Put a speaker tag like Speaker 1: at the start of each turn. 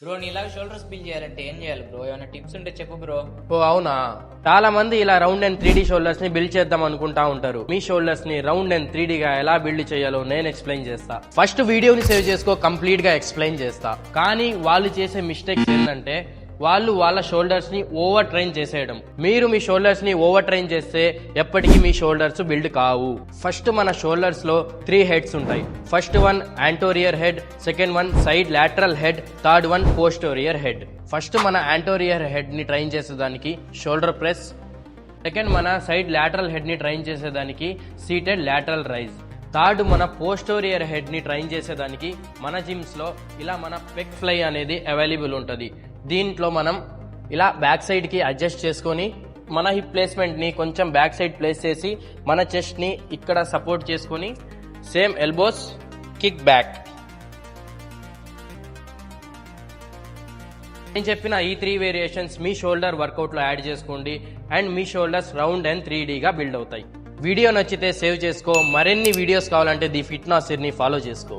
Speaker 1: Bro నీలా shoulders build చేయాలంటే ఏం చేయాలి బ్రో? ఏమైనా టిప్స్ ఉంటే చెప్పు బ్రో.
Speaker 2: ఓ అవునా, చాలా మంది ఇలా రౌండ్ అండ్ 3D షోల్డర్స్ ని బిల్డ్ చేద్దాం అనుకుంటా ఉంటారు. మీ షోల్డర్స్ ని రౌండ్ అండ్ 3D గా ఎలా బిల్డ్ చేయాలో నేను ఎక్స్ప్లెయిన్ చేస్తా. ఫస్ట్ వీడియోని సేవ్ చేసుకో, కంప్లీట్ గా ఎక్స్ప్లెయిన్ చేస్తా. కానీ వాళ్ళు చేసే మిస్టేక్స్ ఏంటంటే వాళ్ళు వాళ్ళ షోల్డర్స్ ని ఓవర్ ట్రైన్ చేసేయడం. మీరు మీ షోల్డర్స్ ని ఓవర్ ట్రైన్ చేస్తే ఎప్పటికీ మీ షోల్డర్స్ బిల్డ్ కావు. ఫస్ట్ మన షోల్డర్స్ లో 3 హెడ్స్ ఉంటాయి. First one anterior head, second one side lateral head, third one posterior head. First మన యాంటోరియర్ హెడ్ ని ట్రైన్ చేసేదానికి షోల్డర్ ప్రెస్, సెకండ్ మన సైడ్ లాటరల్ హెడ్ ని ట్రైన్ చేసేదానికి సీటెడ్ లాటరల్ రైజ్, థర్డ్ మన పోస్టోరియర్ హెడ్ ని train చేసేదానికి మన జిమ్స్ లో ఇలా మన పెక్ ఫ్లై అనేది అవైలబుల్ ఉంటుంది. దీంట్లో మనం ఇలా బ్యాక్ సైడ్ కి అడ్జస్ట్ చేసుకొని మన హిప్ ప్లేస్మెంట్ ని కొంచెం బ్యాక్ సైడ్ ప్లేస్ చేసి మన చెస్ట్ ని ఇక్కడ సపోర్ట్ చేసుకొని సేమ్ ఎల్బోస్ కిక్ బ్యాక్. నేను చెప్పిన ఈ 3 వేరియేషన్స్ మీ షోల్డర్ వర్కౌట్ లో యాడ్ చేసుకోండి and me shoulders round and 3D గా బిల్డ్ అవుతాయి. వీడియో నచ్చితే సేవ్ చేసుకో. మరిన్ని వీడియోస్ కావాలంటే ది ఫిట్ నాసిర్ ని ఫాలో చేసుకో.